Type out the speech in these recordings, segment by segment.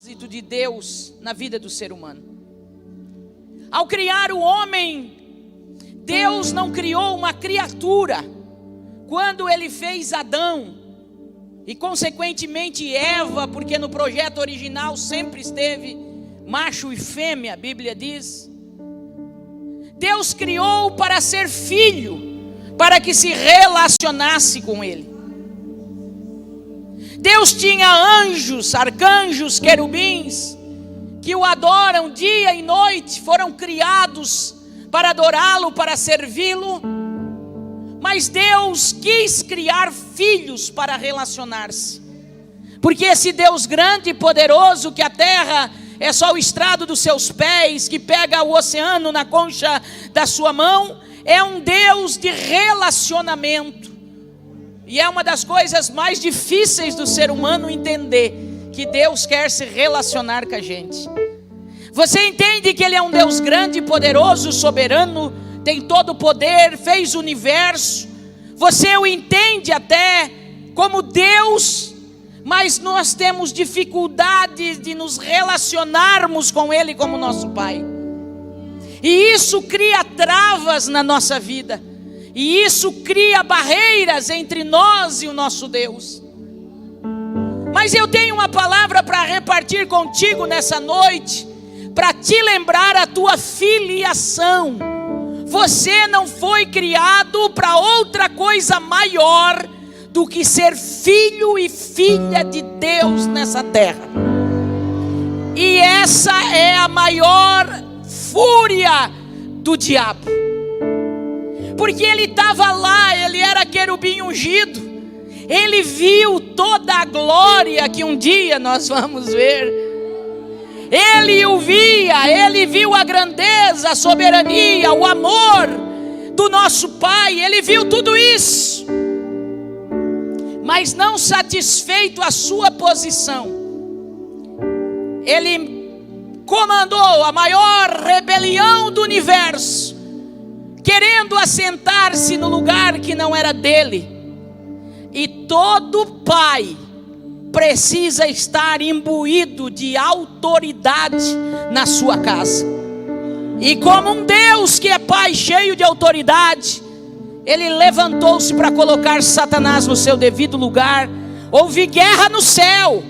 De Deus na vida do ser humano. Ao criar o homem, Deus não criou uma criatura. Quando Ele fez Adão e consequentemente Eva, porque no projeto original sempre esteve macho e fêmea, a Bíblia diz. Deus criou para ser filho, para que se relacionasse com Ele. Deus tinha anjos, arcanjos, querubins, que o adoram dia e noite, foram criados para adorá-lo, para servi-lo. Mas Deus quis criar filhos para relacionar-se. Porque esse Deus grande e poderoso, que a terra é só o estrado dos seus pés, que pega o oceano na concha da sua mão, é um Deus de relacionamento. E é uma das coisas mais difíceis do ser humano entender, que Deus quer se relacionar com a gente. Você entende que Ele é um Deus grande, poderoso, soberano, tem todo o poder, fez o universo. Você o entende até como Deus, mas nós temos dificuldade de nos relacionarmos com Ele como nosso Pai. E isso cria travas na nossa vida. E isso cria barreiras entre nós e o nosso Deus. Mas eu tenho uma palavra para repartir contigo nessa noite, para te lembrar a tua filiação. Você não foi criado para outra coisa maior do que ser filho e filha de Deus nessa terra. E essa é a maior fúria do diabo. Porque ele estava lá, ele era querubim ungido. Ele viu toda a glória que um dia nós vamos ver. Ele o via, ele viu a grandeza, a soberania, o amor do nosso Pai. Ele viu tudo isso. Mas não satisfeito a sua posição, ele comandou a maior rebelião do universo, querendo assentar-se no lugar que não era dele. E todo pai precisa estar imbuído de autoridade na sua casa. E como um Deus que é pai cheio de autoridade, ele levantou-se para colocar Satanás no seu devido lugar. Houve guerra no céu.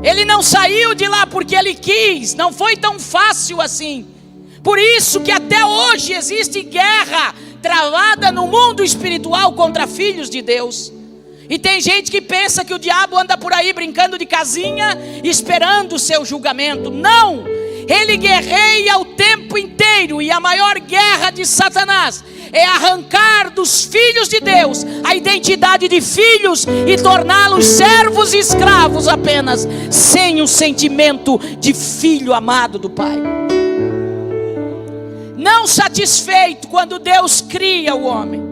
Ele não saiu de lá porque ele quis, não foi tão fácil assim. Por isso que até hoje existe guerra travada no mundo espiritual contra filhos de Deus. E tem gente que pensa que o diabo anda por aí brincando de casinha, esperando o seu julgamento. Não! Ele guerreia o tempo inteiro. E a maior guerra de Satanás é arrancar dos filhos de Deus a identidade de filhos e torná-los servos e escravos apenas, sem o sentimento de filho amado do Pai. Não satisfeito, quando Deus cria o homem,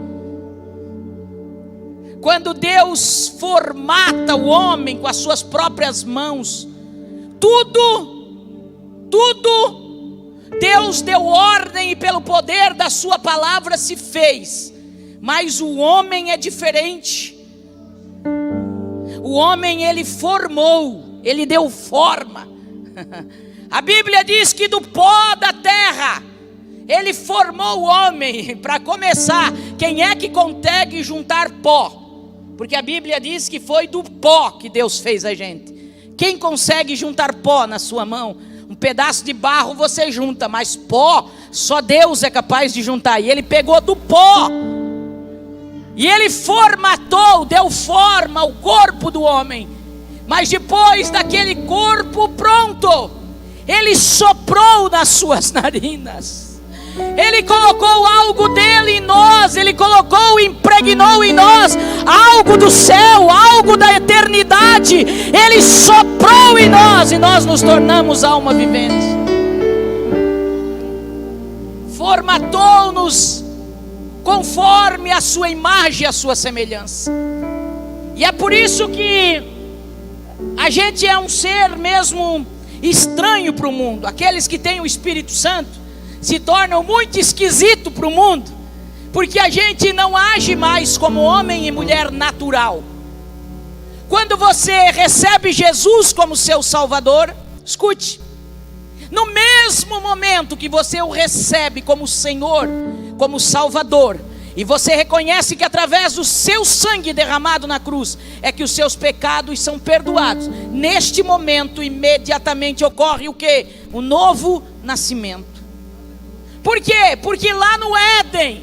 quando Deus formata o homem com as suas próprias mãos, tudo Deus deu ordem e pelo poder da sua palavra se fez. Mas o homem é diferente. O homem ele formou, ele deu forma. A Bíblia diz que do pó da terra ele formou o homem. Para começar, quem é que consegue juntar pó? Porque a Bíblia diz que foi do pó que Deus fez a gente. Quem consegue juntar pó na sua mão? Um pedaço de barro você junta, mas pó, só Deus é capaz de juntar. E ele pegou do pó, e ele formatou, deu forma ao corpo do homem. Mas depois daquele corpo pronto, ele soprou nas suas narinas. Ele colocou algo dele em nós. Ele colocou, impregnou em nós algo do céu, algo da eternidade. Ele soprou em nós e nós nos tornamos alma vivente. Formatou-nos conforme a sua imagem e a sua semelhança. E é por isso que a gente é um ser mesmo estranho para o mundo. Aqueles que têm o Espírito Santo se tornam muito esquisito para o mundo, porque a gente não age mais como homem e mulher natural. Quando você recebe Jesus como seu Salvador, Escute, no mesmo momento que você o recebe como Senhor, como Salvador, e você reconhece que através do seu sangue derramado na cruz é que os seus pecados são perdoados, neste momento imediatamente ocorre o quê? O novo nascimento. Por quê? Porque lá no Éden,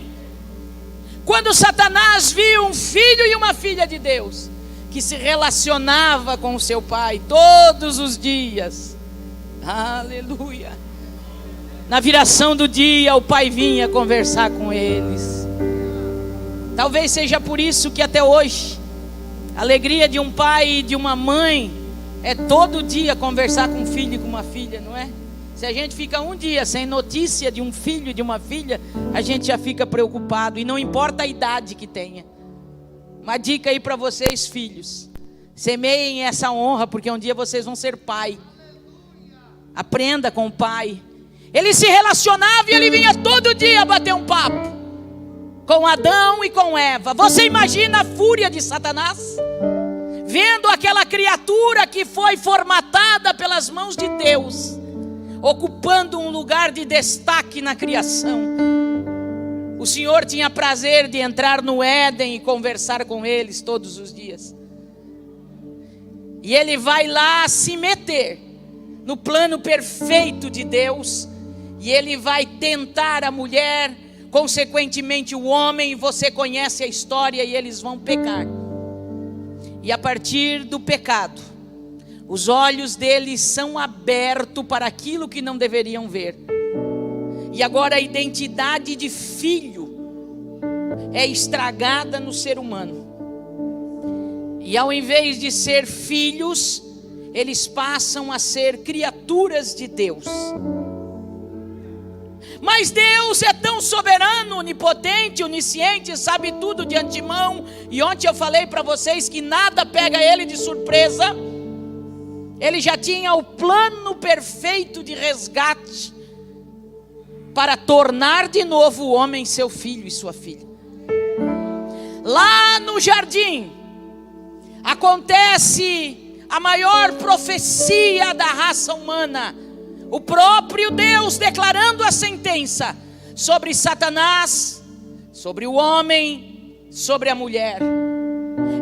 quando Satanás viu um filho e uma filha de Deus, que se relacionava com o seu pai todos os dias, aleluia, na viração do dia o pai vinha conversar com eles. Talvez seja por isso que até hoje a alegria de um pai e de uma mãe é todo dia conversar com um filho e com uma filha, não é? Se a gente fica um dia sem notícia de um filho e de uma filha, a gente já fica preocupado, e não importa a idade que tenha. Uma dica aí para vocês, filhos: semeiem essa honra, porque um dia vocês vão ser pai. Aprenda com o pai. Ele se relacionava e ele vinha todo dia bater um papo com Adão e com Eva. Você imagina a fúria de Satanás, vendo aquela criatura que foi formatada pelas mãos de Deus, ocupando um lugar de destaque na criação. O Senhor tinha prazer de entrar no Éden e conversar com eles todos os dias. E ele vai lá se meter no plano perfeito de Deus, e ele vai tentar a mulher, consequentemente o homem, e você conhece a história, e eles vão pecar. E a partir do pecado, os olhos deles são abertos para aquilo que não deveriam ver. E agora a identidade de filho é estragada no ser humano. E ao invés de ser filhos, eles passam a ser criaturas de Deus. Mas Deus é tão soberano, onipotente, onisciente, sabe tudo de antemão. E ontem eu falei para vocês que nada pega ele de surpresa. Ele já tinha o plano perfeito de resgate para tornar de novo o homem seu filho e sua filha. Lá no jardim acontece a maior profecia da raça humana. O próprio Deus declarando a sentença sobre Satanás, sobre o homem, sobre a mulher.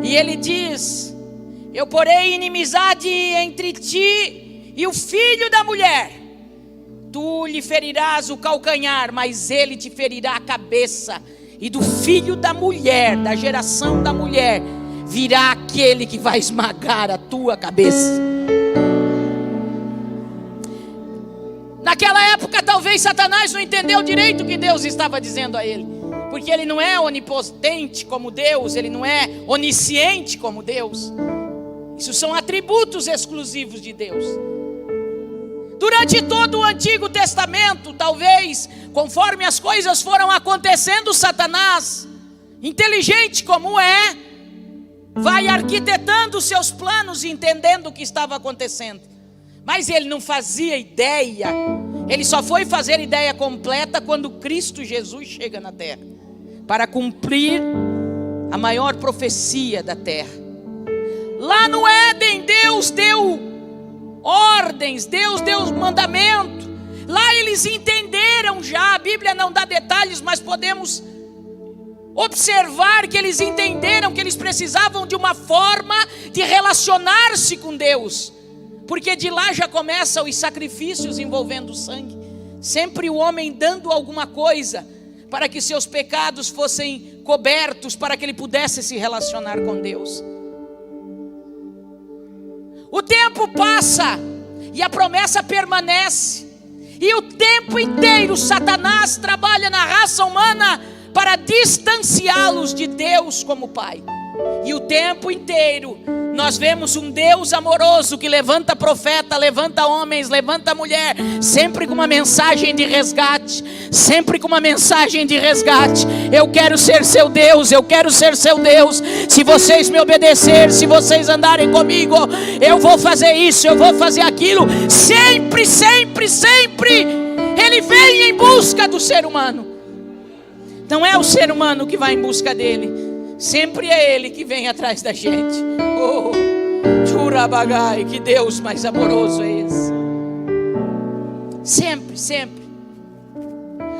E ele diz: eu porei inimizade entre ti e o filho da mulher. Tu lhe ferirás o calcanhar, mas ele te ferirá a cabeça. E do filho da mulher, da geração da mulher, virá aquele que vai esmagar a tua cabeça. Naquela época talvez Satanás não entendeu direito o que Deus estava dizendo a ele, porque ele não é onipotente como Deus, ele não é onisciente como Deus. Isso são atributos exclusivos de Deus. Durante todo o Antigo Testamento, talvez, conforme as coisas foram acontecendo, Satanás, inteligente como é, vai arquitetando seus planos e entendendo o que estava acontecendo. Mas ele não fazia ideia, ele só foi fazer ideia completa quando Cristo Jesus chega na terra, para cumprir a maior profecia da terra. Lá no Éden, Deus deu ordens, Deus deu mandamento. Lá eles entenderam já, a Bíblia não dá detalhes, mas podemos observar que eles entenderam que eles precisavam de uma forma de relacionar-se com Deus, porque de lá já começam os sacrifícios envolvendo sangue. Sempre o homem dando alguma coisa para que seus pecados fossem cobertos, para que ele pudesse se relacionar com Deus. O tempo passa e a promessa permanece, e o tempo inteiro Satanás trabalha na raça humana para distanciá-los de Deus como Pai. E o tempo inteiro nós vemos um Deus amoroso que levanta profeta, levanta homens, levanta mulher, sempre com uma mensagem de resgate, sempre com uma mensagem de resgate. Eu quero ser seu Deus, eu quero ser seu Deus. Se vocês me obedecerem, se vocês andarem comigo, eu vou fazer isso, eu vou fazer aquilo. Sempre, sempre, sempre Ele vem em busca do ser humano. Não é o ser humano que vai em busca dele, sempre é Ele que vem atrás da gente. Oh, Churabagai, que Deus mais amoroso é esse. sempre.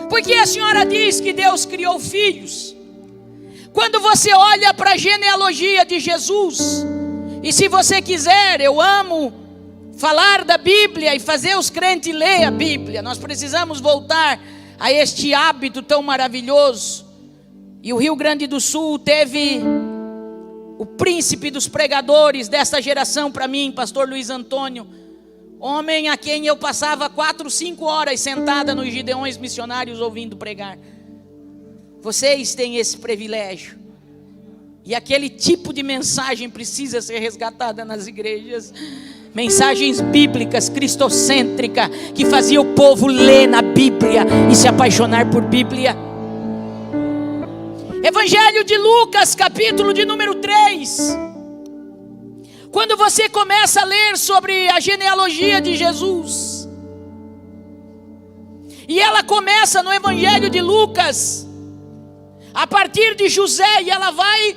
Porque a senhora diz que Deus criou filhos. Quando você olha para a genealogia de Jesus, e se você quiser, eu amo falar da Bíblia e fazer os crentes ler a Bíblia. Nós precisamos voltar a este hábito tão maravilhoso. E o Rio Grande do Sul teve o príncipe dos pregadores desta geração para mim, pastor Luiz Antônio, homem a quem eu passava 4, 5 horas sentada nos Gideões missionários ouvindo pregar. Vocês têm esse privilégio. E aquele tipo de mensagem precisa ser resgatada nas igrejas. Mensagens bíblicas, cristocêntricas, que fazia o povo ler na Bíblia e se apaixonar por Bíblia. Evangelho de Lucas, capítulo de número 3. Quando você começa a ler sobre a genealogia de Jesus, e ela começa no Evangelho de Lucas, a partir de José, e ela vai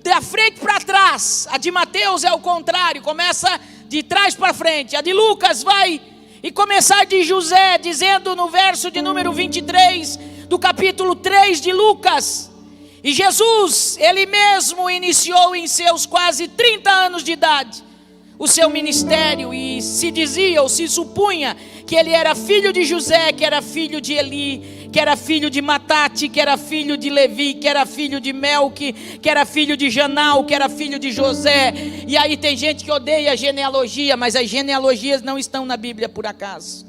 da frente para trás. A de Mateus é o contrário, começa de trás para frente. A de Lucas vai e começar de José, dizendo no verso de número 23 do capítulo 3 de Lucas: e Jesus, ele mesmo iniciou em seus quase 30 anos de idade o seu ministério, e se dizia ou se supunha que ele era filho de José, que era filho de Eli, que era filho de Matate, que era filho de Levi, que era filho de Melque, que era filho de Janal, que era filho de José. E aí tem gente que odeia a genealogia, mas as genealogias não estão na Bíblia por acaso.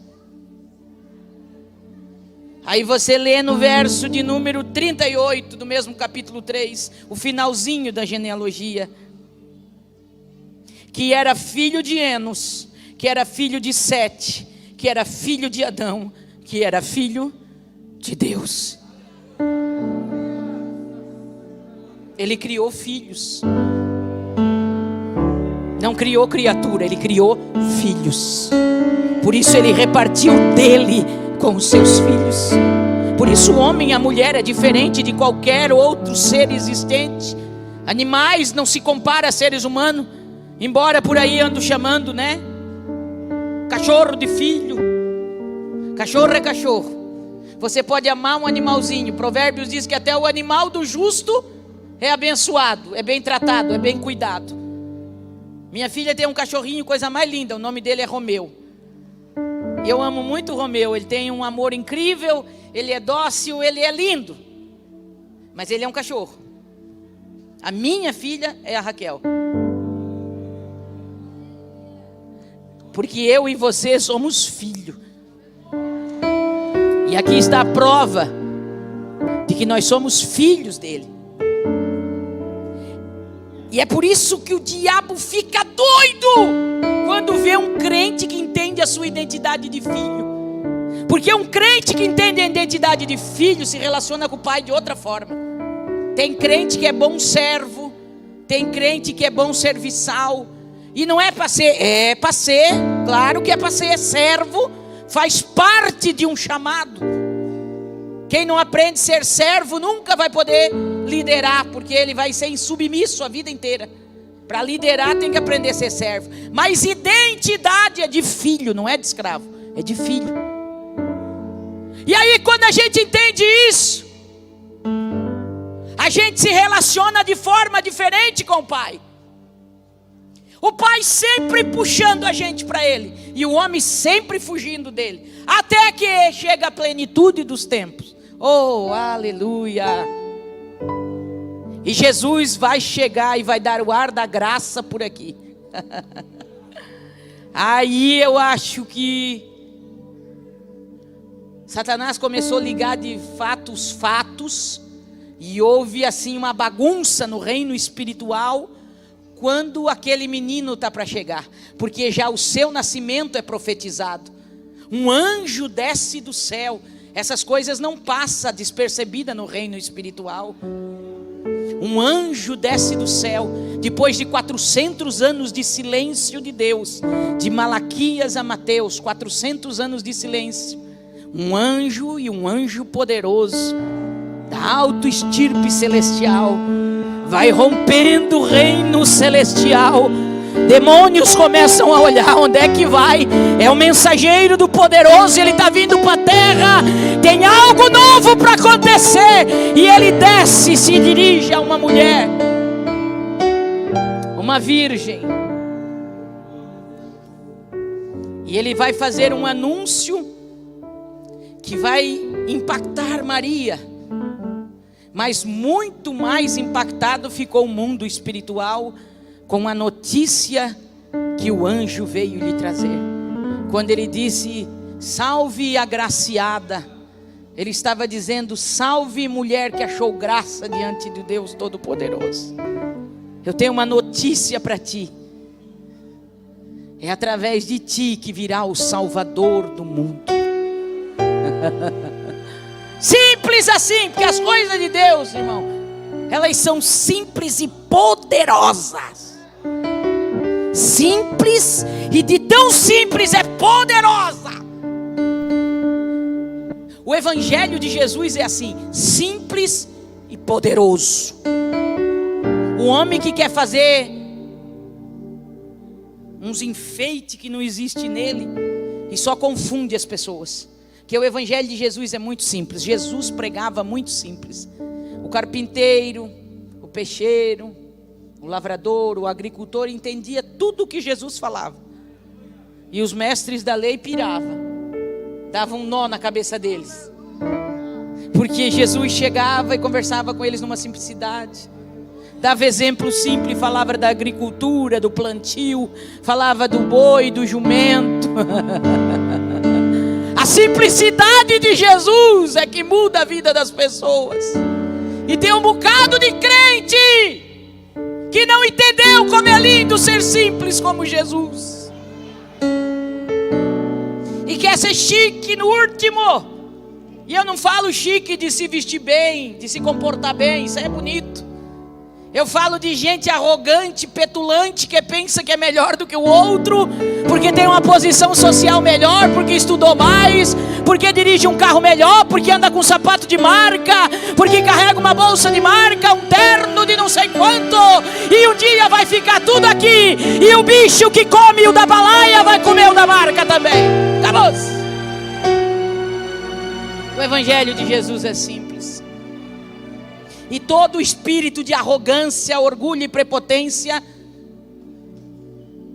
Aí você lê no verso de número 38 do mesmo capítulo 3, o finalzinho da genealogia, que era filho de Enos, que era filho de Sete, que era filho de Adão, que era filho de Deus. Ele criou filhos, não criou criatura, ele criou filhos. Por isso ele repartiu dele com os seus filhos. Por isso o homem e a mulher é diferente de qualquer outro ser existente. Animais não se compara a seres humanos, embora por aí ando chamando, né? Cachorro de filho. Cachorro é cachorro. Você pode amar um animalzinho. Provérbios diz que até o animal do justo é abençoado, é bem tratado, é bem cuidado. Minha filha tem um cachorrinho, coisa mais linda, o nome dele é Romeu. Eu amo muito o Romeu, ele tem um amor incrível, ele é dócil, ele é lindo. Mas ele é um cachorro. A minha filha é a Raquel. Porque eu e você somos filhos. E aqui está a prova de que nós somos filhos dele. E é por isso que o diabo fica doido quando vê um crente que entende a sua identidade de filho. Porque um crente que entende a identidade de filho se relaciona com o pai de outra forma. Tem crente que é bom servo, tem crente que é bom serviçal. E não é para ser, é para ser, claro que é para ser servo, faz parte de um chamado. Quem não aprende a ser servo nunca vai poder liderar, porque ele vai ser insubmisso a vida inteira. Para liderar tem que aprender a ser servo. Mas identidade é de filho, não é de escravo, é de filho. E aí quando a gente entende isso, a gente se relaciona de forma diferente com o pai. O pai sempre puxando a gente para ele, e o homem sempre fugindo dele, até que chega a plenitude dos tempos. Oh, aleluia! E Jesus vai chegar e vai dar o ar da graça por aqui. Aí eu acho que Satanás começou a ligar de fatos, e houve assim uma bagunça no reino espiritual, quando aquele menino está para chegar, porque já o seu nascimento é profetizado. Um anjo desce do céu. Essas coisas não passam despercebida no reino espiritual. Um anjo desce do céu, depois de 400 anos de silêncio de Deus, de Malaquias a Mateus, 400 anos de silêncio. Um anjo, e um anjo poderoso, da alta estirpe celestial, vai rompendo o reino celestial. Demônios começam a olhar onde é que vai. É o mensageiro do poder. Todo-Poderoso, Ele está vindo para a terra, tem algo novo para acontecer, e Ele desce e se dirige a uma mulher, uma virgem, e Ele vai fazer um anúncio que vai impactar Maria, mas muito mais impactado ficou o mundo espiritual com a notícia que o anjo veio lhe trazer. Quando ele disse: salve agraciada, ele estava dizendo: salve mulher que achou graça diante de Deus Todo-Poderoso. Eu tenho uma notícia para ti. É através de ti que virá o Salvador do mundo. Simples assim, porque as coisas de Deus, irmão, elas são simples e poderosas. Simples, e de tão simples é poderosa. O Evangelho de Jesus é assim: simples e poderoso. O homem que quer fazer uns enfeites que não existe nele e só confunde as pessoas. Que o Evangelho de Jesus é muito simples. Jesus pregava muito simples. O carpinteiro, o peixeiro, o lavrador, o agricultor entendia tudo o que Jesus falava. E os mestres da lei piravam, davam um nó na cabeça deles, porque Jesus chegava e conversava com eles numa simplicidade, dava exemplo simples, falava da agricultura, do plantio, falava do boi, do jumento. A simplicidade de Jesus é que muda a vida das pessoas. E tem um bocado de crente que não entendeu como é lindo ser simples como Jesus, e quer ser chique no último. E eu não falo chique de se vestir bem, de se comportar bem, isso é bonito. Eu falo de gente arrogante, petulante, que pensa que é melhor do que o outro, porque tem uma posição social melhor, porque estudou mais, porque dirige um carro melhor, porque anda com um sapato de marca, porque carrega uma bolsa de marca, um terno de não sei quanto, e um dia vai ficar tudo aqui, e o bicho que come o da balaia vai comer o da marca também. Acabou-se. O Evangelho de Jesus é simples. E todo o espírito de arrogância, orgulho e prepotência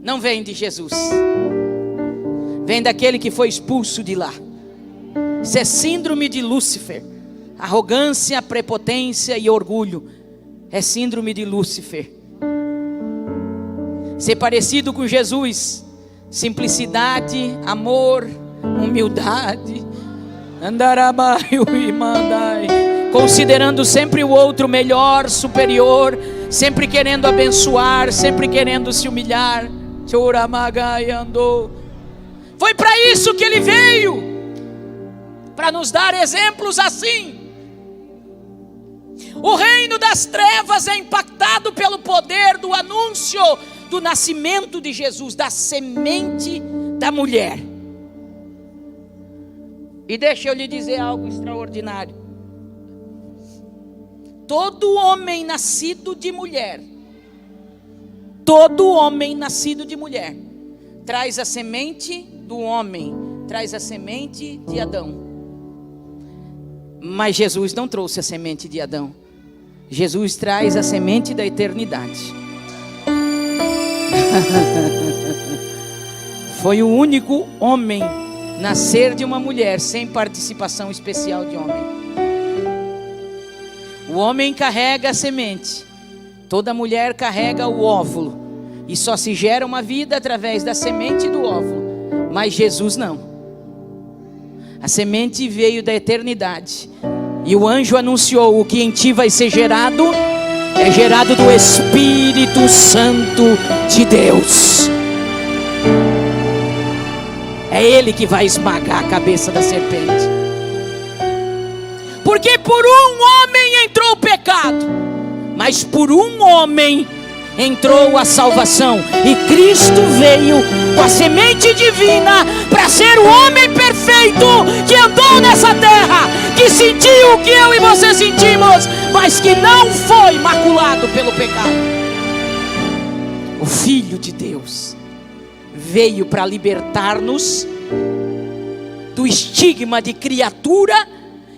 não vem de Jesus, vem daquele que foi expulso de lá. Isso é síndrome de Lúcifer. Arrogância, prepotência e orgulho é síndrome de Lúcifer. Ser parecido com Jesus: simplicidade, amor, humildade, andarabaio e mandai, considerando sempre o outro melhor, superior, sempre querendo abençoar, sempre querendo se humilhar. Foi para isso que ele veio, para nos dar exemplos assim. O reino das trevas é impactado pelo poder do anúncio do nascimento de Jesus, da semente da mulher. E deixa eu lhe dizer algo extraordinário. Todo homem nascido de mulher, todo homem nascido de mulher, traz a semente do homem, traz a semente de Adão. Mas Jesus não trouxe a semente de Adão. Jesus traz a semente da eternidade. Foi o único homem nascer de uma mulher sem participação especial de homem. O homem carrega a semente, toda mulher carrega o óvulo, e só se gera uma vida através da semente do óvulo. Mas Jesus não. A semente veio da eternidade, e o anjo anunciou: o que em ti vai ser gerado é gerado do Espírito Santo de Deus. É Ele que vai esmagar a cabeça da serpente. Porque por um homem entrou o pecado, mas por um homem entrou a salvação. E Cristo veio com a semente divina para ser o homem perfeito que andou nessa terra, que sentiu o que eu e você sentimos, mas que não foi maculado pelo pecado. O Filho de Deus veio para libertar-nos estigma de criatura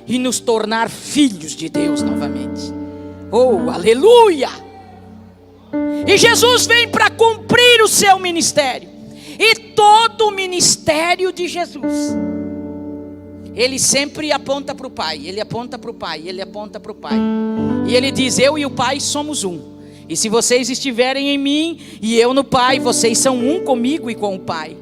e nos tornar filhos de Deus novamente. Oh, aleluia! E Jesus vem para cumprir o seu ministério. E todo o ministério de Jesus, ele sempre aponta para o Pai. Ele aponta para o Pai, ele aponta para o Pai. E ele diz: eu e o Pai somos um. E se vocês estiverem em mim e eu no Pai, vocês são um comigo e com o Pai.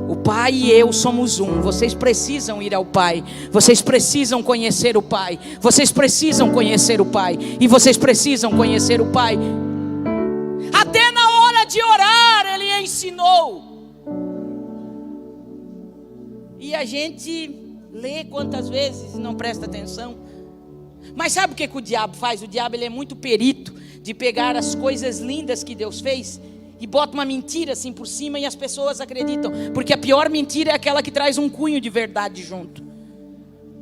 O Pai e eu somos um. Vocês precisam ir ao Pai. Vocês precisam conhecer o Pai. Vocês precisam conhecer o Pai. E vocês precisam conhecer o Pai. Até na hora de orar ele ensinou. E a gente lê quantas vezes e não presta atenção. Mas sabe o que o diabo faz? O diabo, ele é muito perito de pegar as coisas lindas que Deus fez e bota uma mentira assim por cima e as pessoas acreditam. Porque a pior mentira é aquela que traz um cunho de verdade junto.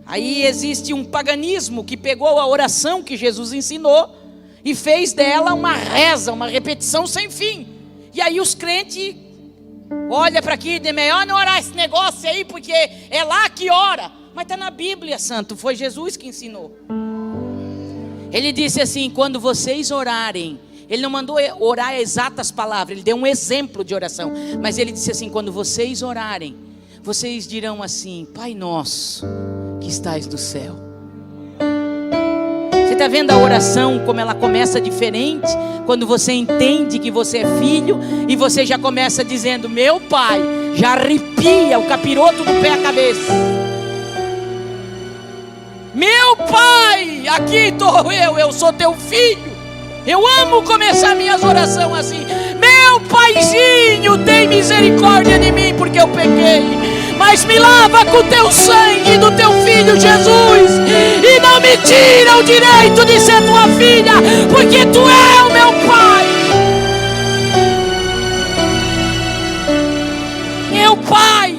Aí existe um paganismo que pegou a oração que Jesus ensinou e fez dela uma reza, uma repetição sem fim. E aí os crentes olham para aqui e dizem: melhor não orar esse negócio aí, porque é lá que ora. Mas está na Bíblia, santo, foi Jesus que ensinou. Ele disse assim: quando vocês orarem, ele não mandou orar exatas palavras, ele deu um exemplo de oração. Mas ele disse assim: quando vocês orarem, vocês dirão assim: Pai nosso, que estais no céu. Você está vendo a oração como ela começa diferente? Quando você entende que você é filho e você já começa dizendo: meu Pai, já arrepia o capiroto do pé à cabeça. Meu Pai, aqui estou eu sou teu filho. Eu amo começar minhas orações assim: meu Paizinho, tem misericórdia de mim porque eu pequei, mas me lava com o teu sangue do teu filho Jesus, e não me tira o direito de ser tua filha, porque tu é o meu Pai. Meu Pai.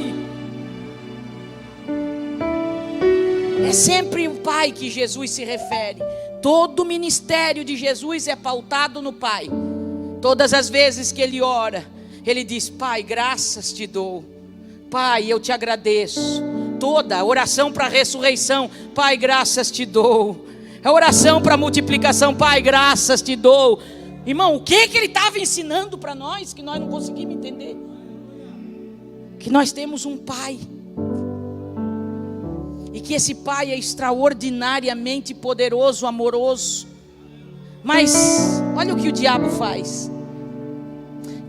É sempre o Pai que Jesus se refere. Todo o ministério de Jesus é pautado no Pai. Todas as vezes que ele ora, ele diz: Pai, graças te dou. Pai, eu te agradeço. Toda a oração para a ressurreição: Pai, graças te dou. A oração para a multiplicação: Pai, graças te dou. Irmão, o que ele estava ensinando para nós que nós não conseguimos entender? Que nós temos um Pai. E que esse Pai é extraordinariamente poderoso, amoroso. Mas olha o que o diabo faz.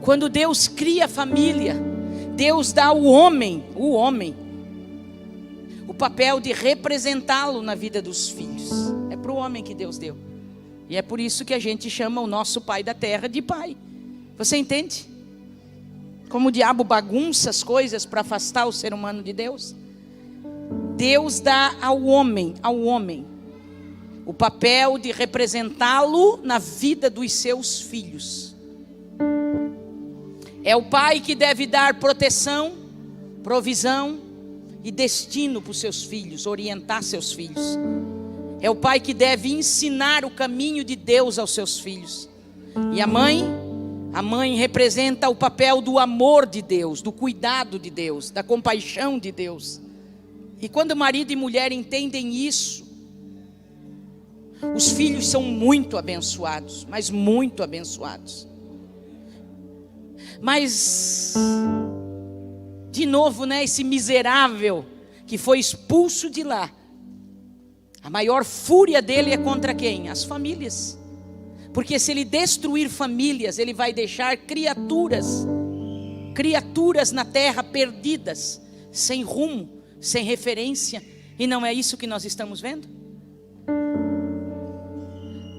Quando Deus cria a família, Deus dá ao homem, o papel de representá-lo na vida dos filhos. É para o homem que Deus deu. E é por isso que a gente chama o nosso pai da terra de pai. Você entende? Como o diabo bagunça as coisas para afastar o ser humano de Deus. Deus dá ao homem, o papel de representá-lo na vida dos seus filhos. É o pai que deve dar proteção, provisão e destino para os seus filhos, orientar seus filhos. É o pai que deve ensinar o caminho de Deus aos seus filhos. E a mãe representa o papel do amor de Deus, do cuidado de Deus, da compaixão de Deus. E quando marido e mulher entendem isso, os filhos são muito abençoados, mas muito abençoados. Mas, de novo, esse miserável que foi expulso de lá, a maior fúria dele é contra quem? As famílias. Porque se ele destruir famílias, ele vai deixar criaturas na terra perdidas, sem rumo, sem referência. E não é isso que nós estamos vendo?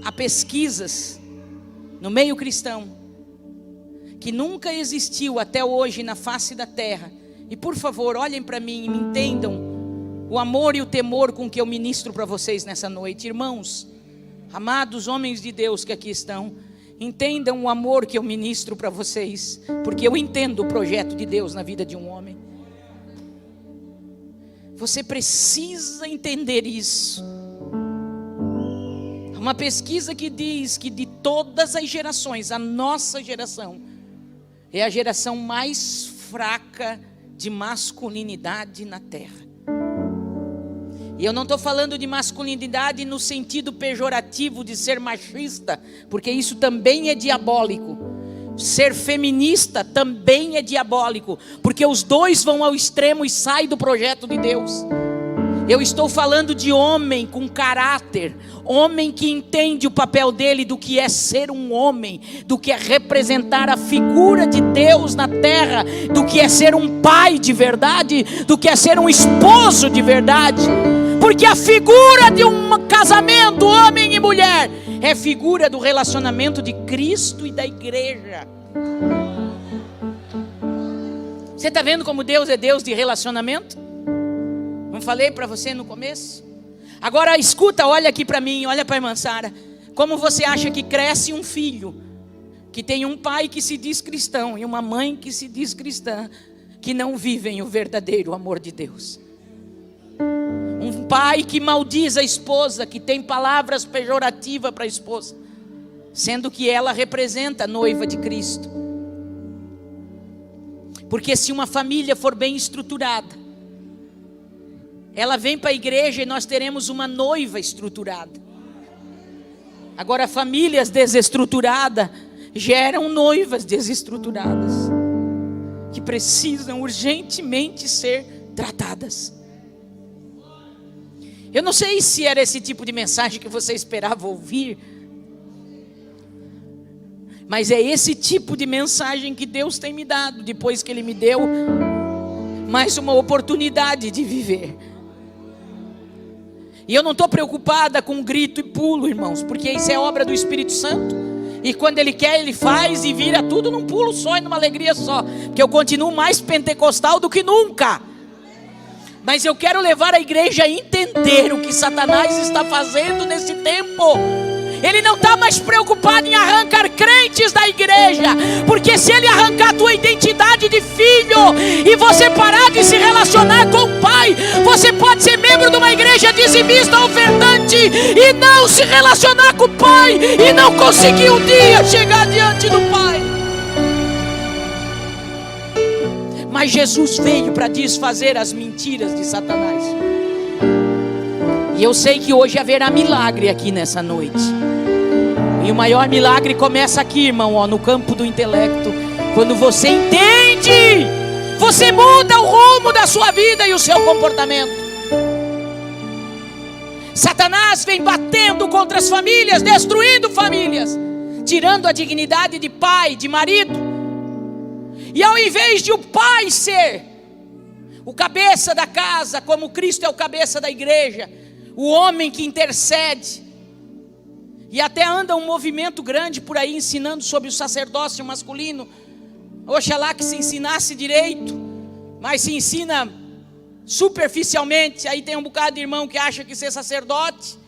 Há pesquisas no meio cristão que nunca existiu até hoje na face da terra. E por favor, olhem para mim e me entendam o amor e o temor com que eu ministro para vocês nessa noite. Irmãos, amados homens de Deus que aqui estão, entendam o amor que eu ministro para vocês, porque eu entendo o projeto de Deus na vida de um homem. Você precisa entender isso. Há uma pesquisa que diz que de todas as gerações, a nossa geração é a geração mais fraca de masculinidade na terra. E eu não estou falando de masculinidade no sentido pejorativo de ser machista, porque isso também é diabólico. Ser feminista também é diabólico, porque os dois vão ao extremo e saem do projeto de Deus. Eu estou falando de homem com caráter, homem que entende o papel dele, do que é ser um homem, do que é representar a figura de Deus na terra, do que é ser um pai de verdade, do que é ser um esposo de verdade. Porque a figura de um casamento, homem e mulher, é figura do relacionamento de Cristo e da igreja. Você está vendo como Deus é Deus de relacionamento? Não falei para você no começo? Agora escuta, olha aqui para mim, olha para a irmã Sara. Como você acha que cresce um filho que tem um pai que se diz cristão e uma mãe que se diz cristã, que não vivem o verdadeiro amor de Deus? Um pai que maldiz a esposa, que tem palavras pejorativas para a esposa, sendo que ela representa a noiva de Cristo. Porque se uma família for bem estruturada, ela vem para a igreja e nós teremos uma noiva estruturada. Agora, famílias desestruturadas geram noivas desestruturadas, que precisam urgentemente ser tratadas. Eu não sei se era esse tipo de mensagem que você esperava ouvir, mas é esse tipo de mensagem que Deus tem me dado, depois que Ele me deu mais uma oportunidade de viver. E eu não estou preocupada com grito e pulo, irmãos, porque isso é obra do Espírito Santo, e quando Ele quer, Ele faz e vira tudo num pulo só e numa alegria só, porque eu continuo mais pentecostal do que nunca. Mas eu quero levar a igreja a entender o que Satanás está fazendo nesse tempo. Ele não está mais preocupado em arrancar crentes da igreja, porque se ele arrancar a tua identidade de filho e você parar de se relacionar com o pai, você pode ser membro de uma igreja dizimista, ofertante, e não se relacionar com o pai, e não conseguir um dia chegar diante do pai. Mas Jesus veio para desfazer as mentiras de Satanás. E eu sei que hoje haverá milagre aqui nessa noite. E o maior milagre começa aqui, irmão, no campo do intelecto. Quando você entende, você muda o rumo da sua vida e o seu comportamento. Satanás vem batendo contra as famílias, destruindo famílias, tirando a dignidade de pai, de marido. E ao invés de o pai ser o cabeça da casa, como Cristo é o cabeça da igreja, o homem que intercede, e até anda um movimento grande por aí ensinando sobre o sacerdócio masculino. Oxalá que se ensinasse direito, mas se ensina superficialmente. Aí tem um bocado de irmão que acha que ser sacerdote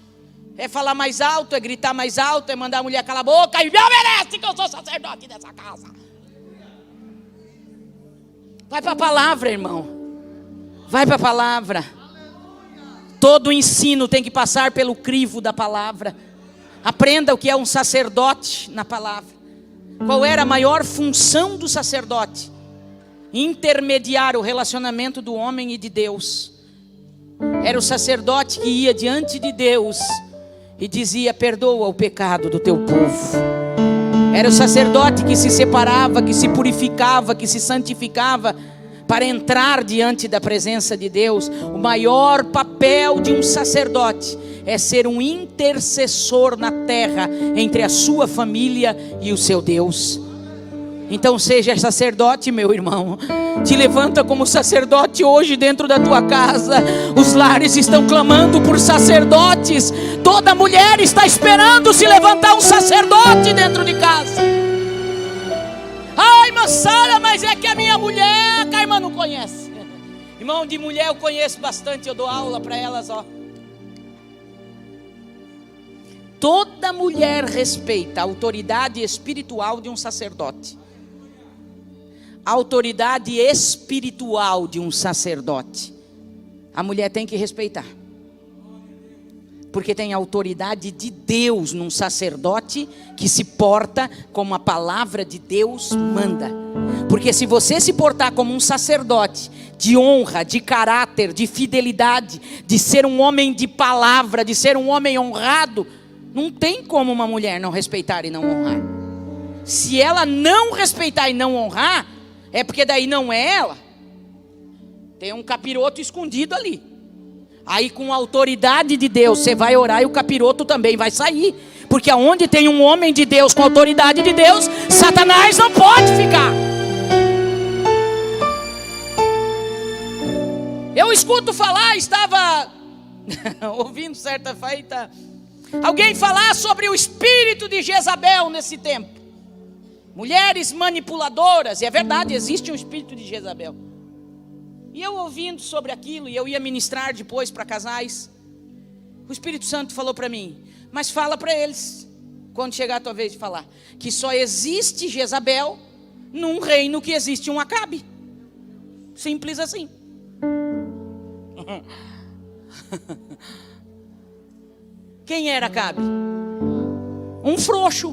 é falar mais alto, é gritar mais alto, é mandar a mulher calar a boca, e não merece que eu sou sacerdote dessa casa. Vai para a palavra, irmão. Vai para a palavra. Todo ensino tem que passar pelo crivo da palavra. Aprenda o que é um sacerdote na palavra. Qual era a maior função do sacerdote? Intermediar o relacionamento do homem e de Deus. Era o sacerdote que ia diante de Deus e dizia: perdoa o pecado do teu povo. Era o sacerdote que se separava, que se purificava, que se santificava para entrar diante da presença de Deus. O maior papel de um sacerdote é ser um intercessor na terra entre a sua família e o seu Deus. Então seja sacerdote, meu irmão. Te levanta como sacerdote hoje dentro da tua casa. Os lares estão clamando por sacerdotes. Toda mulher está esperando se levantar um sacerdote dentro de casa. Ai, irmã Sara, mas é que a minha mulher, a irmã não conhece. Irmão, de mulher eu conheço bastante, eu dou aula para elas, ó. Toda mulher respeita a autoridade espiritual de um sacerdote. A autoridade espiritual de um sacerdote, a mulher tem que respeitar. Porque tem autoridade de Deus num sacerdote que se porta como a palavra de Deus manda. Porque se você se portar como um sacerdote de honra, de caráter, de fidelidade, de ser um homem de palavra, de ser um homem honrado, não tem como uma mulher não respeitar e não honrar. Se ela não respeitar e não honrar, é porque daí não é ela. Tem um capiroto escondido ali. Aí com a autoridade de Deus você vai orar e o capiroto também vai sair. Porque aonde tem um homem de Deus com a autoridade de Deus, Satanás não pode ficar. Eu escuto falar, estava ouvindo certa feita, alguém falar sobre o espírito de Jezabel nesse tempo. Mulheres manipuladoras, e é verdade, existe um espírito de Jezabel. E eu ouvindo sobre aquilo, e eu ia ministrar depois para casais, o Espírito Santo falou para mim, mas fala para eles, quando chegar a tua vez de falar, que só existe Jezabel num reino que existe um Acabe. Simples assim. Quem era Acabe? Um frouxo.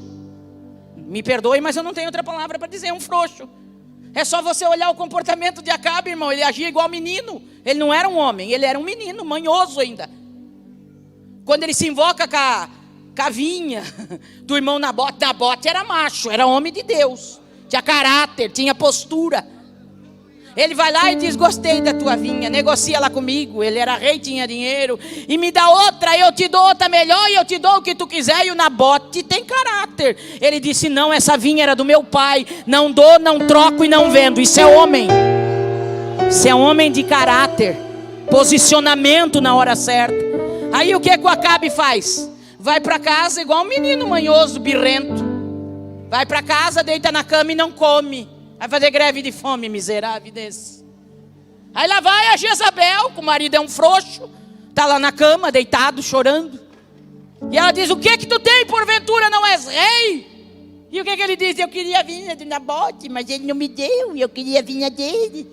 Me perdoe, mas eu não tenho outra palavra para dizer, um frouxo. É só você olhar o comportamento de Acabe, irmão. Ele agia igual menino. Ele não era um homem, ele era um menino, manhoso ainda. Quando ele se invoca com a vinha do irmão Nabote, Nabote era macho, era homem de Deus. Tinha caráter, tinha postura. Ele vai lá e diz, gostei da tua vinha, negocia lá comigo. Ele era rei, tinha dinheiro. E me dá outra, eu te dou outra melhor, e eu te dou o que tu quiser. E o Nabote tem caráter. Ele disse, não, essa vinha era do meu pai. Não dou, não troco e não vendo. Isso é homem. Isso é homem de caráter. Posicionamento na hora certa. Aí o que o Acabe faz? Vai para casa igual um menino manhoso, birrento. Vai para casa, deita na cama e não come. Vai fazer greve de fome, miserável desse. Aí lá vai a Jezabel, que o marido é um frouxo, está lá na cama, deitado, chorando. E ela diz, o que tu tem, porventura não és rei? E o que ele diz? Eu queria a vinha de Nabote, mas ele não me deu, e eu queria a vinha dele.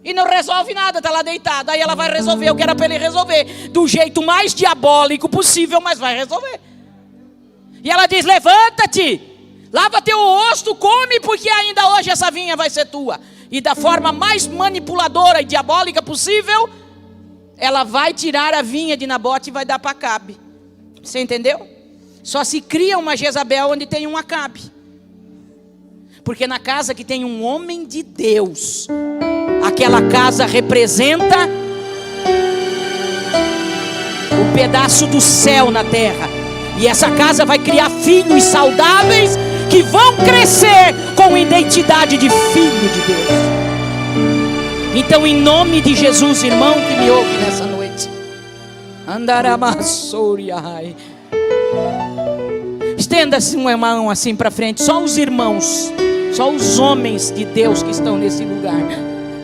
E não resolve nada, está lá deitado. Aí ela vai resolver o que era para ele resolver, do jeito mais diabólico possível, mas vai resolver. E ela diz, levanta-te, lava teu rosto, come, porque ainda hoje essa vinha vai ser tua. E da forma mais manipuladora e diabólica possível, ela vai tirar a vinha de Nabote e vai dar para Acabe. Você entendeu? Só se cria uma Jezabel onde tem um Acabe. Porque na casa que tem um homem de Deus, aquela casa representa um pedaço do céu na terra. E essa casa vai criar filhos saudáveis que vão crescer com identidade de filho de Deus. Então, em nome de Jesus, irmão que me ouve nessa noite, Andaramasoriai, estenda-se uma mão assim para frente, só os irmãos, só os homens de Deus que estão nesse lugar.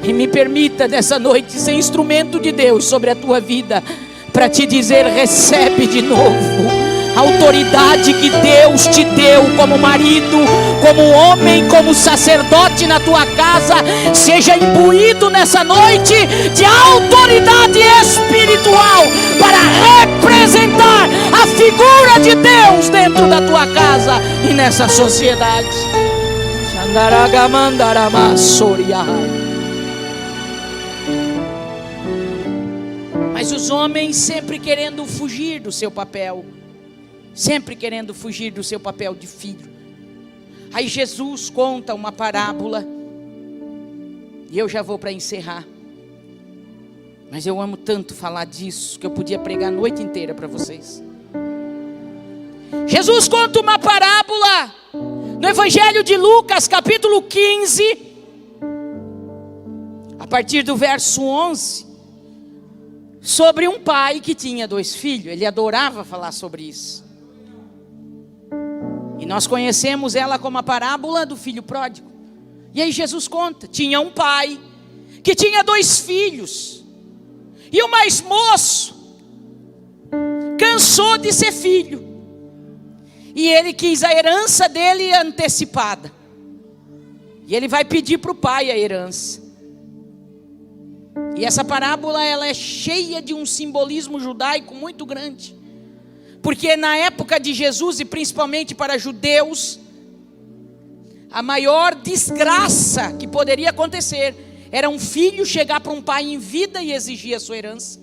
E me permita nessa noite ser instrumento de Deus sobre a tua vida, para te dizer, recebe de novo a autoridade que Deus te deu como marido, como homem, como sacerdote na tua casa. Seja imbuído nessa noite de autoridade espiritual para representar a figura de Deus dentro da tua casa e nessa sociedade. Mas os homens sempre querendo fugir do seu papel, sempre querendo fugir do seu papel de filho. Aí Jesus conta uma parábola, e eu já vou para encerrar, mas eu amo tanto falar disso, que eu podia pregar a noite inteira para vocês. Jesus conta uma parábola no Evangelho de Lucas, capítulo 15, a partir do verso 11, sobre um pai que tinha 2 filhos. Ele adorava falar sobre isso. E nós conhecemos ela como a parábola do filho pródigo. E aí Jesus conta, tinha um pai que tinha 2 filhos. E o mais moço cansou de ser filho. E ele quis a herança dele antecipada. E ele vai pedir para o pai a herança. E essa parábola, ela é cheia de um simbolismo judaico muito grande. Porque na época de Jesus, e principalmente para judeus, a maior desgraça que poderia acontecer era um filho chegar para um pai em vida e exigir a sua herança.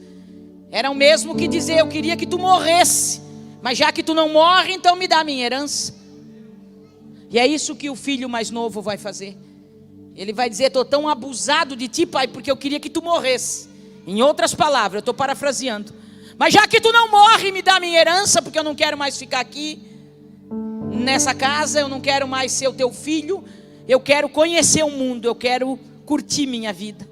Era o mesmo que dizer: eu queria que tu morresse, mas já que tu não morre, então me dá a minha herança. E é isso que o filho mais novo vai fazer. Ele vai dizer: estou tão abusado de ti, pai, porque eu queria que tu morresse. Em outras palavras, eu estou parafraseando: mas já que tu não morre, me dá a minha herança, porque eu não quero mais ficar aqui nessa casa, eu não quero mais ser o teu filho, eu quero conhecer o mundo, eu quero curtir minha vida.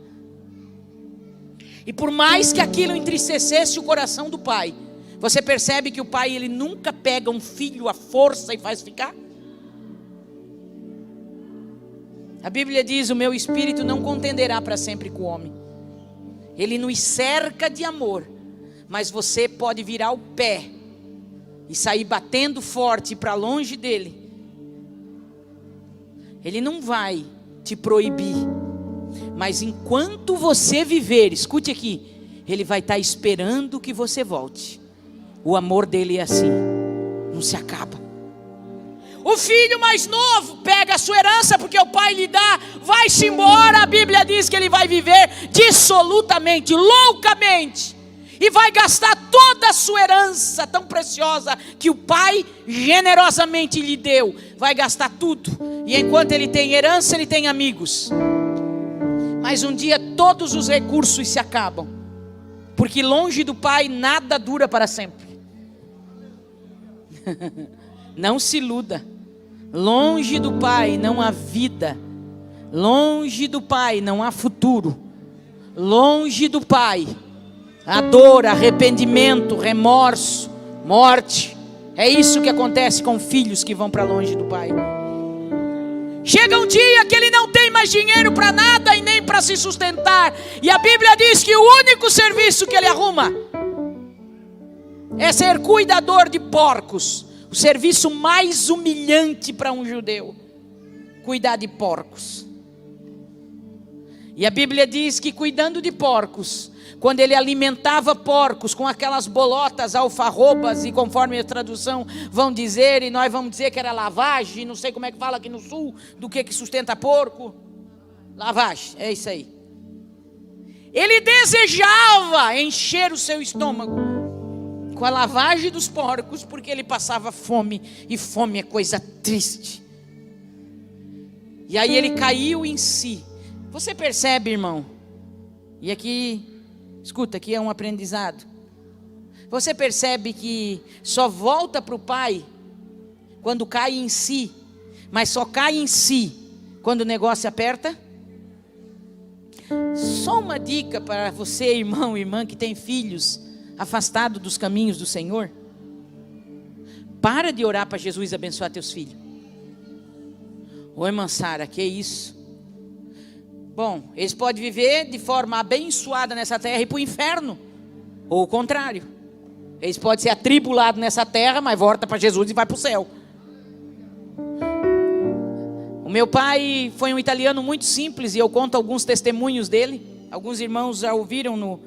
E por mais que aquilo entristecesse o coração do pai, você percebe que o pai, ele nunca pega um filho à força e faz ficar. A Bíblia diz: o meu espírito não contenderá para sempre com o homem. Ele nos cerca de amor, mas você pode virar o pé e sair batendo forte para longe dele. Ele não vai te proibir, mas enquanto você viver, escute aqui, ele vai estar esperando que você volte. O amor dele é assim, não se acaba. O filho mais novo pega a sua herança porque o pai lhe dá, vai-se embora. A Bíblia diz que ele vai viver dissolutamente, loucamente, e vai gastar toda a sua herança tão preciosa que o pai generosamente lhe deu. Vai gastar tudo, e enquanto ele tem herança, ele tem amigos. Mas um dia todos os recursos se acabam, porque longe do pai nada dura para sempre. Não se iluda. Longe do pai não há vida. Longe do pai não há futuro. Longe do pai há dor, arrependimento, remorso, morte. É isso que acontece com filhos que vão para longe do pai. Chega um dia que ele não tem mais dinheiro para nada e nem para se sustentar, e a Bíblia diz que o único serviço que ele arruma é ser cuidador de porcos. O serviço mais humilhante para um judeu: cuidar de porcos. E a Bíblia diz que cuidando de porcos, quando ele alimentava porcos com aquelas bolotas, alfarrobas, e conforme a tradução vão dizer, e nós vamos dizer que era lavagem, não sei como é que fala aqui no sul, do que sustenta porco. Lavagem, é isso aí. Ele desejava encher o seu estômago com a lavagem dos porcos, porque ele passava fome, e fome é coisa triste. E aí ele caiu em si. Você percebe, irmão? E aqui, escuta, aqui é um aprendizado. Você percebe que só volta para o pai quando cai em si, mas só cai em si quando o negócio aperta? Só uma dica para você, irmão e irmã, que tem filhos afastado dos caminhos do Senhor: para de orar para Jesus abençoar teus filhos. Ô irmã Sara, que isso? Bom, eles podem viver de forma abençoada nessa terra e ir para o inferno, ou o contrário. Eles podem ser atribulados nessa terra, mas volta para Jesus e vai para o céu. O meu pai foi um italiano muito simples, e eu conto alguns testemunhos dele. Alguns irmãos já ouviram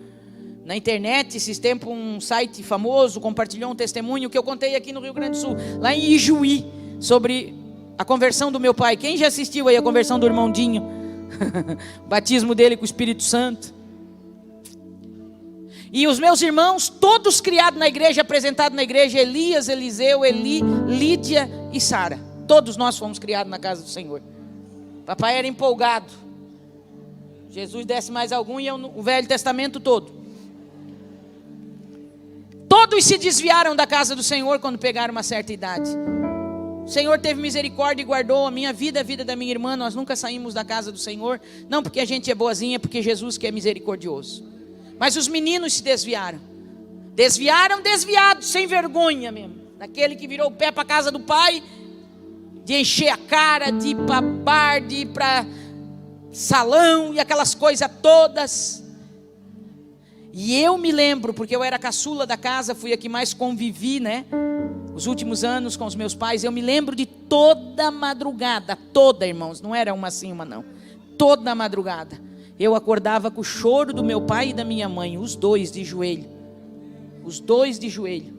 na internet, esses tempos, um site famoso compartilhou um testemunho que eu contei aqui no Rio Grande do Sul, lá em Ijuí, sobre a conversão do meu pai. Quem já assistiu aí a conversão do irmão Dinho? O batismo dele com o Espírito Santo. E os meus irmãos, todos criados na igreja, apresentados na igreja: Elias, Eliseu, Eli, Lídia e Sara. Todos nós fomos criados na casa do Senhor. Papai era empolgado. Jesus desse mais algum, e o Velho Testamento todo. Todos se desviaram da casa do Senhor quando pegaram uma certa idade. O Senhor teve misericórdia e guardou a minha vida, a vida da minha irmã. Nós nunca saímos da casa do Senhor, não porque a gente é boazinha, porque Jesus que é misericordioso. Mas os meninos se desviaram. Desviados, sem vergonha mesmo. Daquele que virou o pé para a casa do pai, de encher a cara, de ir para bar, de ir para salão e aquelas coisas todas. E eu me lembro, porque eu era caçula da casa, fui a que mais convivi, né? Os últimos anos com os meus pais. Eu me lembro de toda madrugada, toda, irmãos, não era uma assim, uma não. Toda madrugada eu acordava com o choro do meu pai e da minha mãe, os dois de joelho. Os dois de joelho.